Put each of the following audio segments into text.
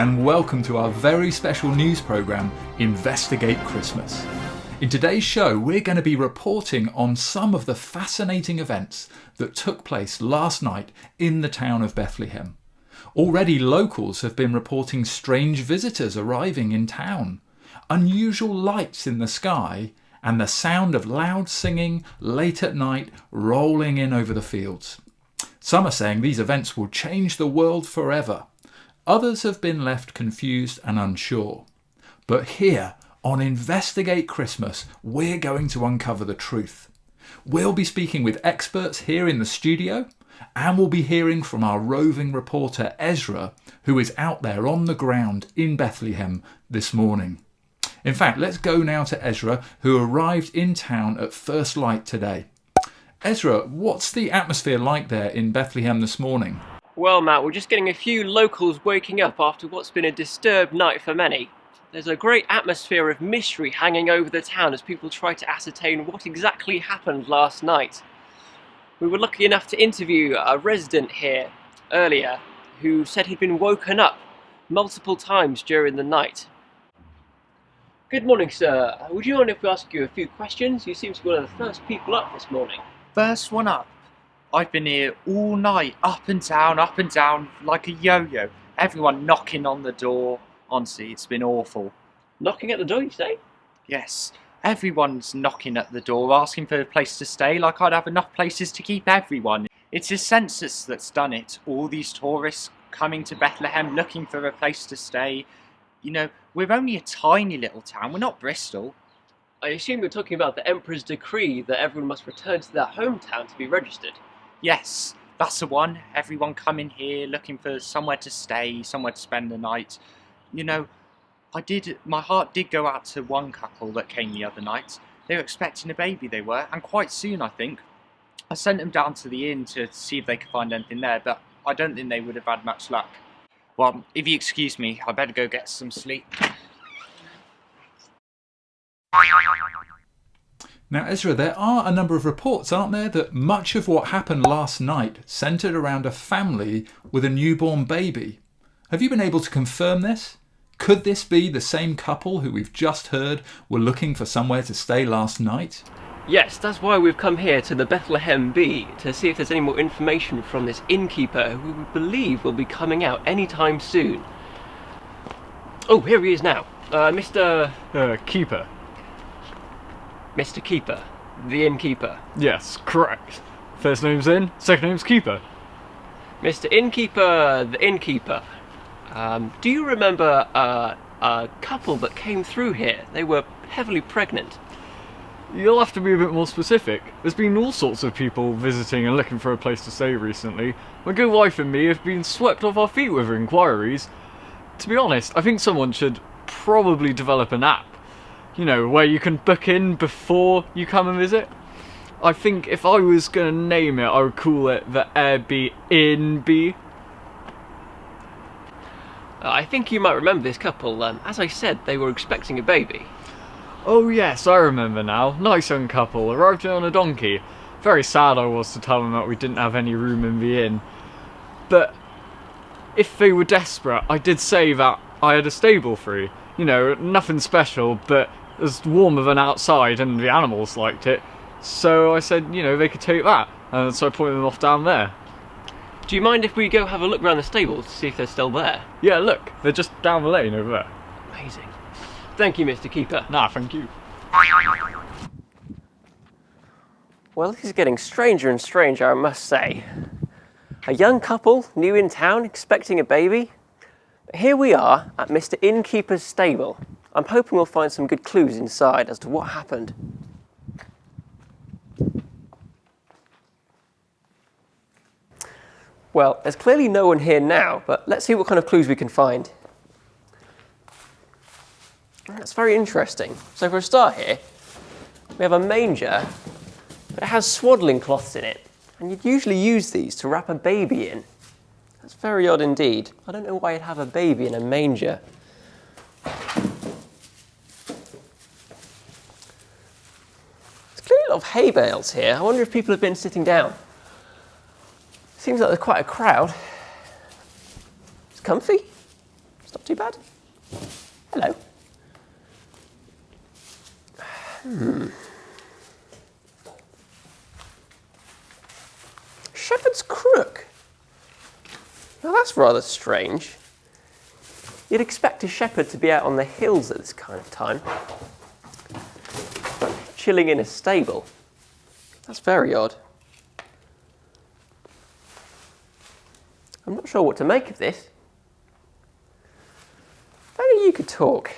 and welcome to our very special news programme, Investigate Christmas. In today's show, we're going to be reporting on some of the fascinating events that took place last night in the town of Bethlehem. Already locals have been reporting strange visitors arriving in town, unusual lights in the sky, and the sound of loud singing late at night rolling in over the fields. Some are saying these events will change the world forever. Others have been left confused and unsure. But here, on Investigate Christmas, we're going to uncover the truth. We'll be speaking with experts here in the studio, and we'll be hearing from our roving reporter Ezra, who is out there on the ground in Bethlehem this morning. In fact, let's go now to Ezra, who arrived in town at first light today. Ezra, what's the atmosphere like there in Bethlehem this morning? Well, Matt, we're just getting a few locals waking up after what's been a disturbed night for many. There's a great atmosphere of mystery hanging over the town as people try to ascertain what exactly happened last night. We were lucky enough to interview a resident here earlier who said he'd been woken up multiple times during the night. Good morning, sir. Would you mind if we ask you a few questions? You seem to be one of the first people up this morning. First one up. I've been here all night, up and down, like a yo-yo. Everyone knocking on the door. Honestly, it's been awful. Knocking at the door, you say? Yes, everyone's knocking at the door, asking for a place to stay, like I'd have enough places to keep everyone. It's the census that's done it. All these tourists coming to Bethlehem looking for a place to stay. You know, we're only a tiny little town, we're not Bristol. I assume you're talking about the Emperor's decree that everyone must return to their hometown to be registered. Yes, that's the one. Everyone coming here looking for somewhere to stay, somewhere to spend the night. You know, my heart did go out to one couple that came the other night. They were expecting a baby, they were, and quite soon, I think. I sent them down to the inn to see if they could find anything there, but I don't think they would have had much luck. Well, if you excuse me, I better go get some sleep. Now, Ezra, there are a number of reports, aren't there, that much of what happened last night centred around a family with a newborn baby. Have you been able to confirm this? Could this be the same couple who we've just heard were looking for somewhere to stay last night? Yes, that's why we've come here to the Bethlehem Bee to see if there's any more information from this innkeeper who we believe will be coming out anytime soon. Oh, here he is now. Mr. Keeper. Mr. Keeper, the innkeeper. Yes, correct. First name's In, second name's Keeper. Mr. Innkeeper, the innkeeper. Do you remember a couple that came through here? They were heavily pregnant. You'll have to be a bit more specific. There's been all sorts of people visiting and looking for a place to stay recently. My good wife and me have been swept off our feet with inquiries. To be honest, I think someone should probably develop an app. You know, where you can book in before you come and visit. I think if I was going to name it, I would call it the Airbnb. I think you might remember this couple. As I said, they were expecting a baby. Oh yes, I remember now. Nice young couple, arrived here on a donkey. Very sad I was to tell them that we didn't have any room in the inn. But if they were desperate, I did say that I had a stable free. You know, nothing special, but it was warmer than outside and the animals liked it. So I said, you know, they could take that. And so I pointed them off down there. Do you mind if we go have a look around the stables to see if they're still there? Yeah, look, they're just down the lane over there. Amazing. Thank you, Mr. Keeper. Nah, thank you. Well, this is getting stranger and stranger, I must say. A young couple, new in town, expecting a baby. But here we are at Mr. Innkeeper's stable. I'm hoping we'll find some good clues inside as to what happened. Well, there's clearly no one here now, but let's see what kind of clues we can find. That's very interesting. So for a start here, we have a manger, but it has swaddling cloths in it. And you'd usually use these to wrap a baby in. That's very odd indeed. I don't know why you'd have a baby in a manger. There's clearly a lot of hay bales here. I wonder if people have been sitting down. Seems like there's quite a crowd. It's comfy. It's not too bad. Hello. Shepherd's Crook. Now that's rather strange. You'd expect a shepherd to be out on the hills at this kind of time. But chilling in a stable. That's very odd. I'm not sure what to make of this. If only you could talk.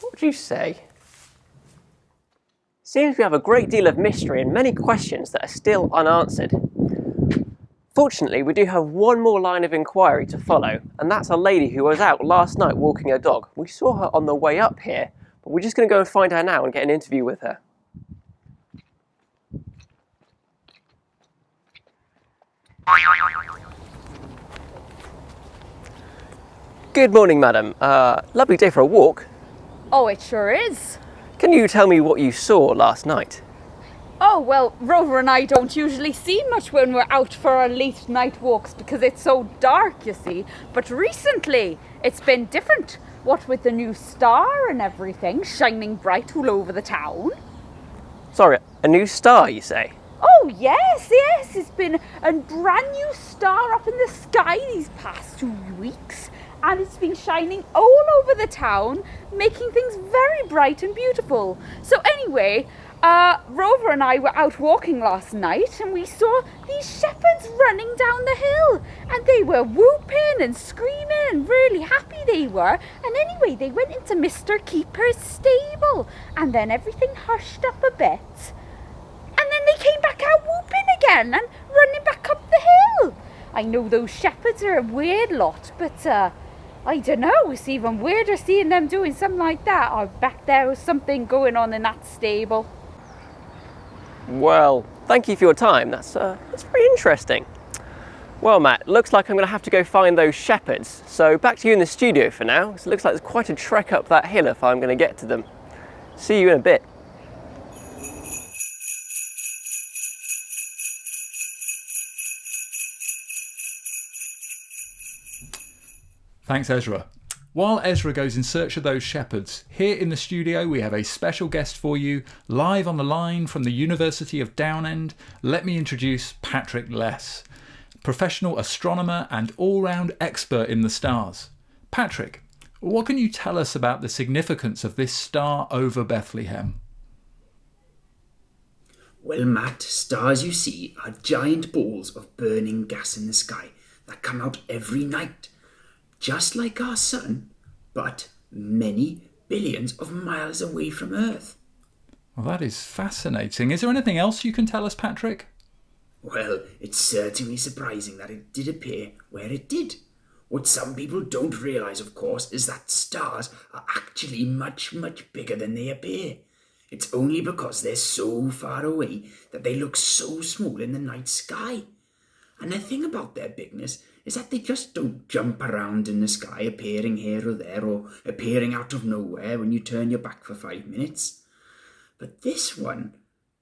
What would you say? Seems we have a great deal of mystery and many questions that are still unanswered. Fortunately, we do have one more line of inquiry to follow, and that's a lady who was out last night walking her dog. We saw her on the way up here, but we're just going to go and find her now and get an interview with her. Good morning, madam. Lovely day for a walk. Oh, it sure is. Can you tell me what you saw last night? Oh, well, Rover and I don't usually see much when we're out for our late night walks because it's so dark, you see. But recently, it's been different. What with the new star and everything shining bright all over the town. Sorry, a new star, you say? Oh, yes. It's been a brand new star up in the sky these past 2 weeks. And it's been shining all over the town, making things very bright and beautiful. So anyway, Rover and I were out walking last night and we saw these shepherds running down the hill. And they were whooping and screaming and really happy they were. And anyway, they went into Mr. Keeper's stable. And then everything hushed up a bit. And then they came back out whooping again and running back up the hill. I know those shepherds are a weird lot, but I don't know, it's even weirder seeing them doing something like that. I bet there was something going on in that stable. Well, thank you for your time. That's very interesting. Well, Matt, looks like I'm going to have to go find those shepherds. So back to you in the studio for now. It looks like there's quite a trek up that hill if I'm going to get to them. See you in a bit. Thanks, Ezra. While Ezra goes in search of those shepherds, here in the studio we have a special guest for you, live on the line from the University of Downend. Let me introduce Patrick Less, professional astronomer and all-round expert in the stars. Patrick, what can you tell us about the significance of this star over Bethlehem? Well, Matt, stars you see are giant balls of burning gas in the sky that come out every night. Just like our sun, but many billions of miles away from Earth. Well, that is fascinating. Is there anything else you can tell us, Patrick? Well, it's certainly surprising that it did appear where it did. What some people don't realise, of course, is that stars are actually much, much bigger than they appear. It's only because they're so far away that they look so small in the night sky. And the thing about their bigness is that they just don't jump around in the sky, appearing here or there, or appearing out of nowhere when you turn your back for 5 minutes. But this one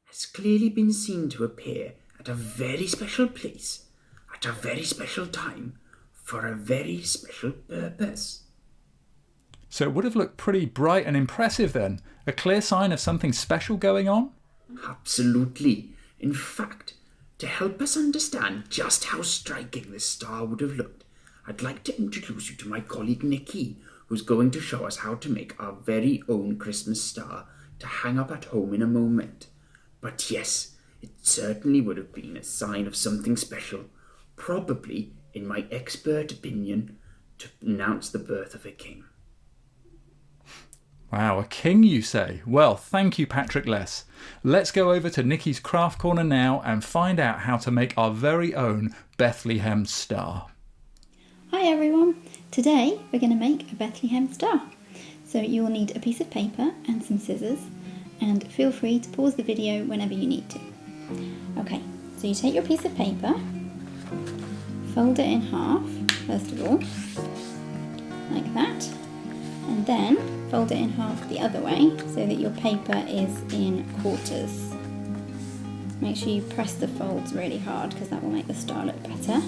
has clearly been seen to appear at a very special place, at a very special time, for a very special purpose. So it would have looked pretty bright and impressive then. A clear sign of something special going on? Absolutely. In fact, to help us understand just how striking this star would have looked, I'd like to introduce you to my colleague Nikki, who's going to show us how to make our very own Christmas star to hang up at home in a moment. But yes, it certainly would have been a sign of something special, probably, in my expert opinion, to announce the birth of a king. Wow, a king you say? Well, thank you, Patrick Less. Let's go over to Nikki's Craft Corner now and find out how to make our very own Bethlehem star. Hi everyone, today we're going to make a Bethlehem star. So you'll need a piece of paper and some scissors, and feel free to pause the video whenever you need to. Okay, so you take your piece of paper, fold it in half, first of all, like that, and then fold it in half the other way so that your paper is in quarters. Make sure you press the folds really hard because that will make the star look better.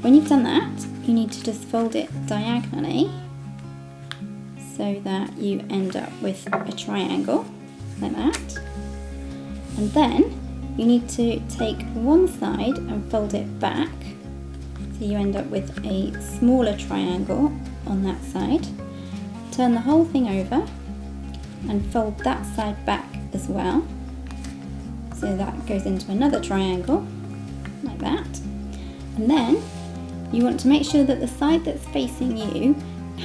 When you've done that, you need to just fold it diagonally so that you end up with a triangle like that. And then you need to take one side and fold it back, so you end up with a smaller triangle on that side. Turn the whole thing over and fold that side back as well, so that goes into another triangle like that. And then you want to make sure that the side that's facing you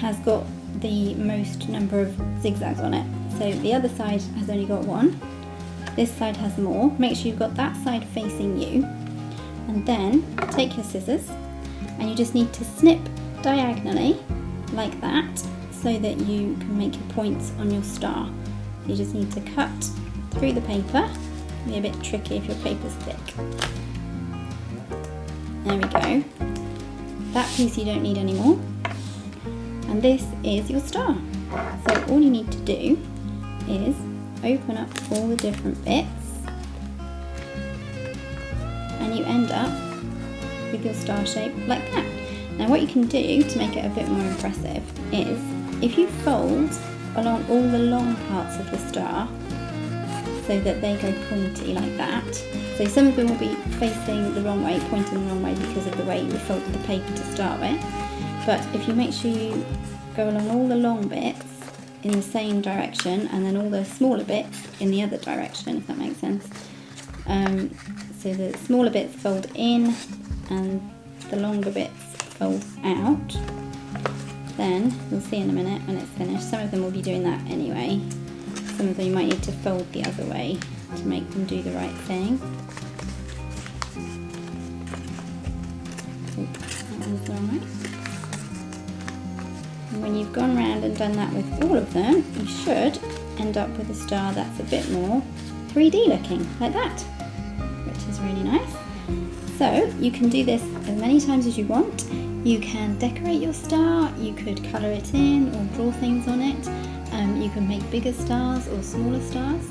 has got the most number of zigzags on it. So the other side has only got one, this side has more. Make sure you've got that side facing you, and then take your scissors and you just need to snip diagonally like that, so that you can make your points on your star. You just need to cut through the paper. It'll be a bit tricky if your paper's thick. There we go. That piece you don't need anymore. And this is your star. So all you need to do is open up all the different bits, and you end up with your star shape like that. Now what you can do to make it a bit more impressive is if you fold along all the long parts of the star so that they go pointy like that. So some of them will be facing the wrong way, pointing the wrong way because of the way you folded the paper to start with. But if you make sure you go along all the long bits in the same direction and then all the smaller bits in the other direction, if that makes sense. So the smaller bits fold in and the longer bits fold out. Then we'll see in a minute when it's finished. Some of them will be doing that anyway. Some of them you might need to fold the other way to make them do the right thing. Oh, that one's the wrong way. And when you've gone round and done that with all of them, you should end up with a star that's a bit more 3D looking, like that, which is really nice. So you can do this as many times as you want. You can decorate your star, you could colour it in or draw things on it. You can make bigger stars or smaller stars.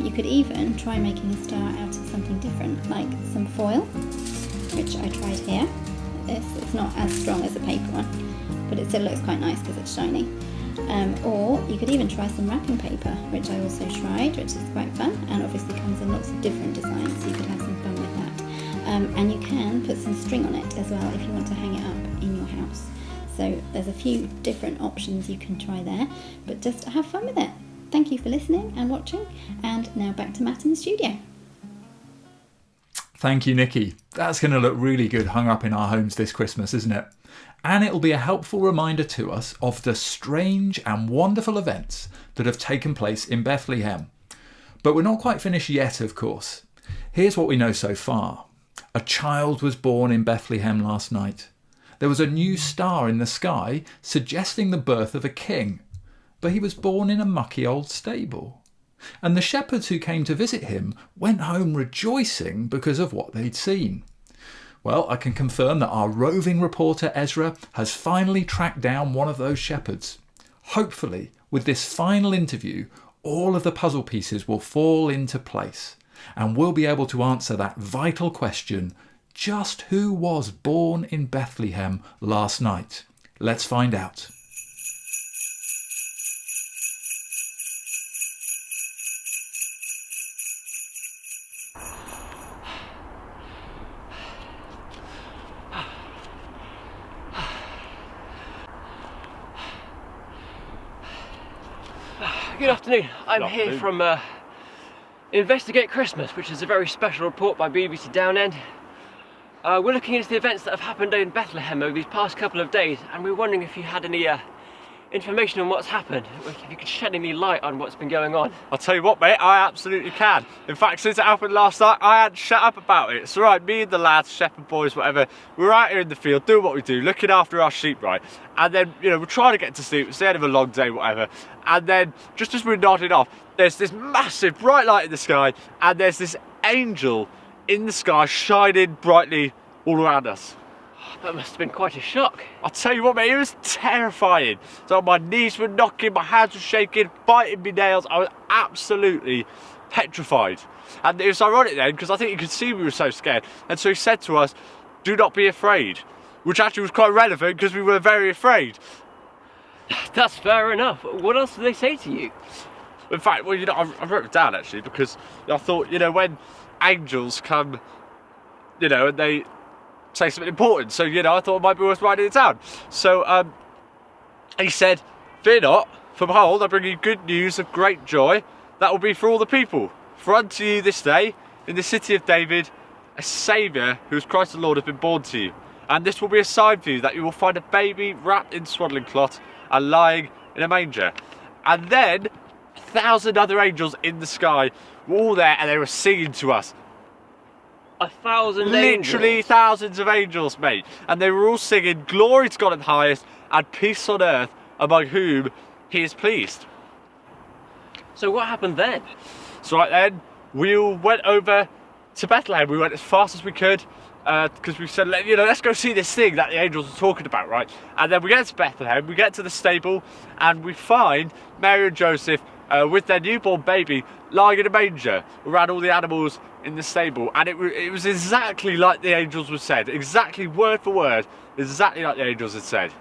You could even try making a star out of something different, like some foil, which I tried here. It's not as strong as a paper one, but it still looks quite nice because it's shiny. Or you could even try some wrapping paper, which I also tried, which is quite fun, and obviously comes in lots of different designs, so you could have some fun with that. And you can put some string on it as well if you want to hang it up in your house. So there's a few different options you can try there, but just have fun with it. Thank you for listening and watching, and now back to Matt in the studio. Thank you, Nikki. That's going to look really good hung up in our homes this Christmas, isn't it? And it'll be a helpful reminder to us of the strange and wonderful events that have taken place in Bethlehem. But we're not quite finished yet, of course. Here's what we know so far. A child was born in Bethlehem last night. There was a new star in the sky suggesting the birth of a king, but he was born in a mucky old stable. And the shepherds who came to visit him went home rejoicing because of what they'd seen. Well, I can confirm that our roving reporter Ezra has finally tracked down one of those shepherds. Hopefully, with this final interview, all of the puzzle pieces will fall into place, and we'll be able to answer that vital question: just who was born in Bethlehem last night? Let's find out. Good afternoon. I'm here from Investigate Christmas, which is a very special report by BBC Downend. We're looking into the events that have happened in Bethlehem over these past couple of days, and we're wondering if you had any information on what's happened, if you could shed any light on what's been going on. I'll tell you what, mate, I absolutely can. In fact, since it happened last night, I hadn't shut up about it. It's all right, me and the lads, shepherd boys, whatever, we're out here in the field doing what we do, looking after our sheep, right? And then, you know, we're trying to get to sleep, it's the end of a long day, whatever. And then, just as we're nodding off, there's this massive bright light in the sky, and there's this angel in the sky shining brightly all around us. That must have been quite a shock. I'll tell you what, mate, it was terrifying. So my knees were knocking, my hands were shaking, biting my nails. I was absolutely petrified. And it was ironic then, because I think he could see we were so scared. And so he said to us, "Do not be afraid," which actually was quite relevant because we were very afraid. That's fair enough. What else did they say to you? In fact, well, I wrote it down actually because I thought, when angels come, and they say something important, so I thought it might be worth writing it down. So he said, "Fear not, for behold, I bring you good news of great joy that will be for all the people. For unto you this day, in the city of David, a Saviour, who is Christ the Lord, has been born to you. And this will be a sign for you, that you will find a baby wrapped in swaddling cloth and lying in a manger." And then 1,000 other angels in the sky were all there, and they were singing to us. 1,000 Literally angels? thousands of angels, mate. And they were all singing, "Glory to God in the highest, and peace on earth, among whom he is pleased." So what happened then? So right then, we all went over to Bethlehem. We went as fast as we could, because we said, let's go see this thing that the angels were talking about, right? And then we get to Bethlehem, we get to the stable, and we find Mary and Joseph with their newborn baby lying in a manger around all the animals in the stable. And it was exactly like the angels had said, exactly word for word, exactly like the angels had said.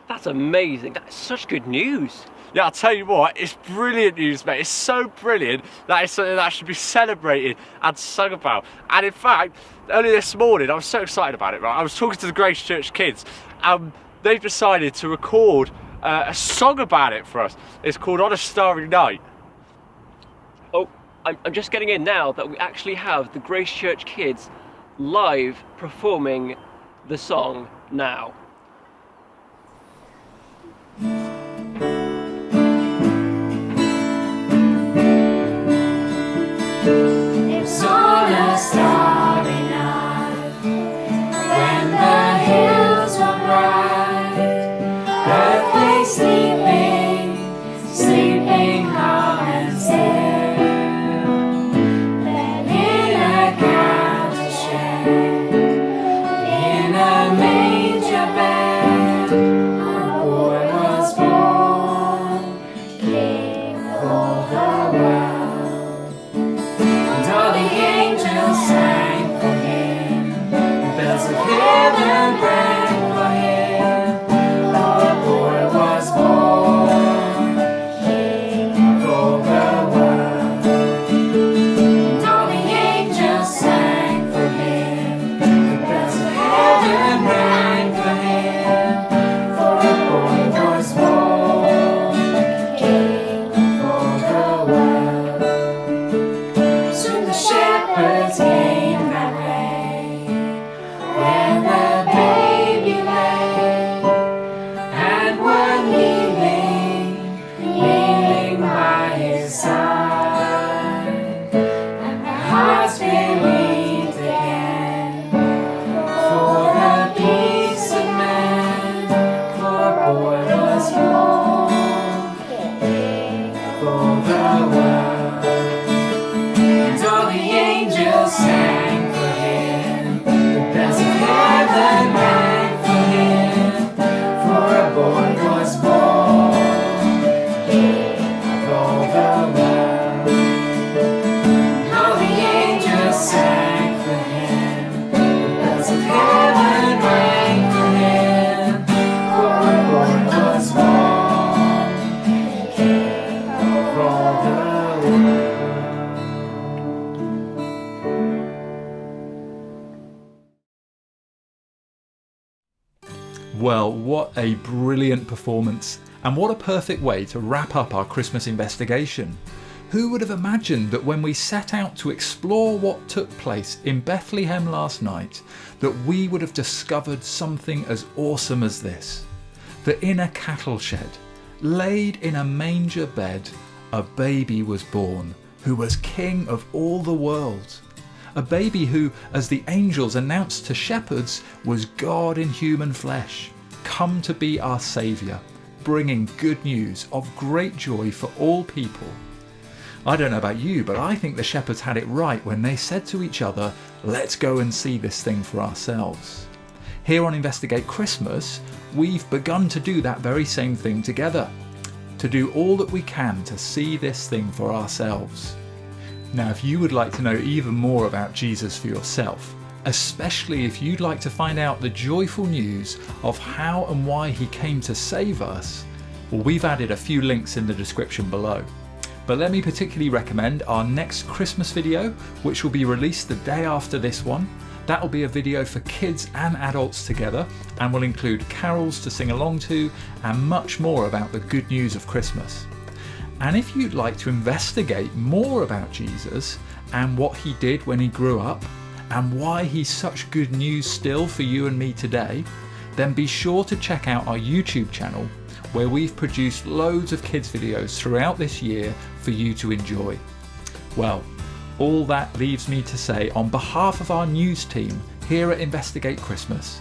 That's amazing. That's such good news. Yeah, I'll tell you what, it's brilliant news, mate. It's so brilliant that it's something that should be celebrated and sung about. And in fact, early this morning, I was so excited about it, right? I was talking to the Grace Church kids, and they've decided to record a song about it for us. It's called On a Starry Night. Oh, I'm just getting in now that we actually have the Grace Church kids live performing the song now. It's on a starry night when the hills were bright, earth lay sleeping calm and still. Then in a castle shed, in a manger bed, a boy was born, King of all the world. All the angels sang for him, the bells of heaven rang for him. For a boy was born, King of all the world. And all the angels sang for him, the bells of heaven rang for him. For a boy was born, King of all the world. Soon the shepherds came that way, where the baby lay, and were kneeling by his side. And their hearts believed again, for the peace of men, for a boy was born, King of all the world. And all the angels sang for him, the bells of heaven rang for him. For a boy was born, King of all the world. And all the angels sang for him, the bells of heaven rang for him. For a boy was born, King of all the world. Well, what a brilliant performance, and what a perfect way to wrap up our Christmas investigation. Who would have imagined that when we set out to explore what took place in Bethlehem last night, that we would have discovered something as awesome as this? That in a cattle shed, laid in a manger bed, a baby was born, who was King of all the world. A baby who, as the angels announced to shepherds, was God in human flesh, come to be our Saviour, bringing good news of great joy for all people. I don't know about you, but I think the shepherds had it right when they said to each other, let's go and see this thing for ourselves. Here on Investigate Christmas, we've begun to do that very same thing together, to do all that we can to see this thing for ourselves. Now, if you would like to know even more about Jesus for yourself, especially if you'd like to find out the joyful news of how and why he came to save us, Well, we've added a few links in the description below. But let me particularly recommend our next Christmas video, which will be released the day after this one. That will be a video for kids and adults together and will include carols to sing along to and much more about the good news of Christmas. And if you'd like to investigate more about Jesus and what he did when he grew up and why he's such good news still for you and me today, then be sure to check out our YouTube channel, where we've produced loads of kids videos throughout this year for you to enjoy. Well, all that leaves me to say, on behalf of our news team here at Investigate Christmas,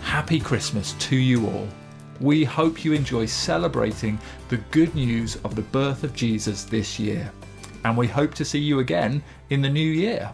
Happy Christmas to you all. We hope you enjoy celebrating the good news of the birth of Jesus this year, and we hope to see you again in the new year.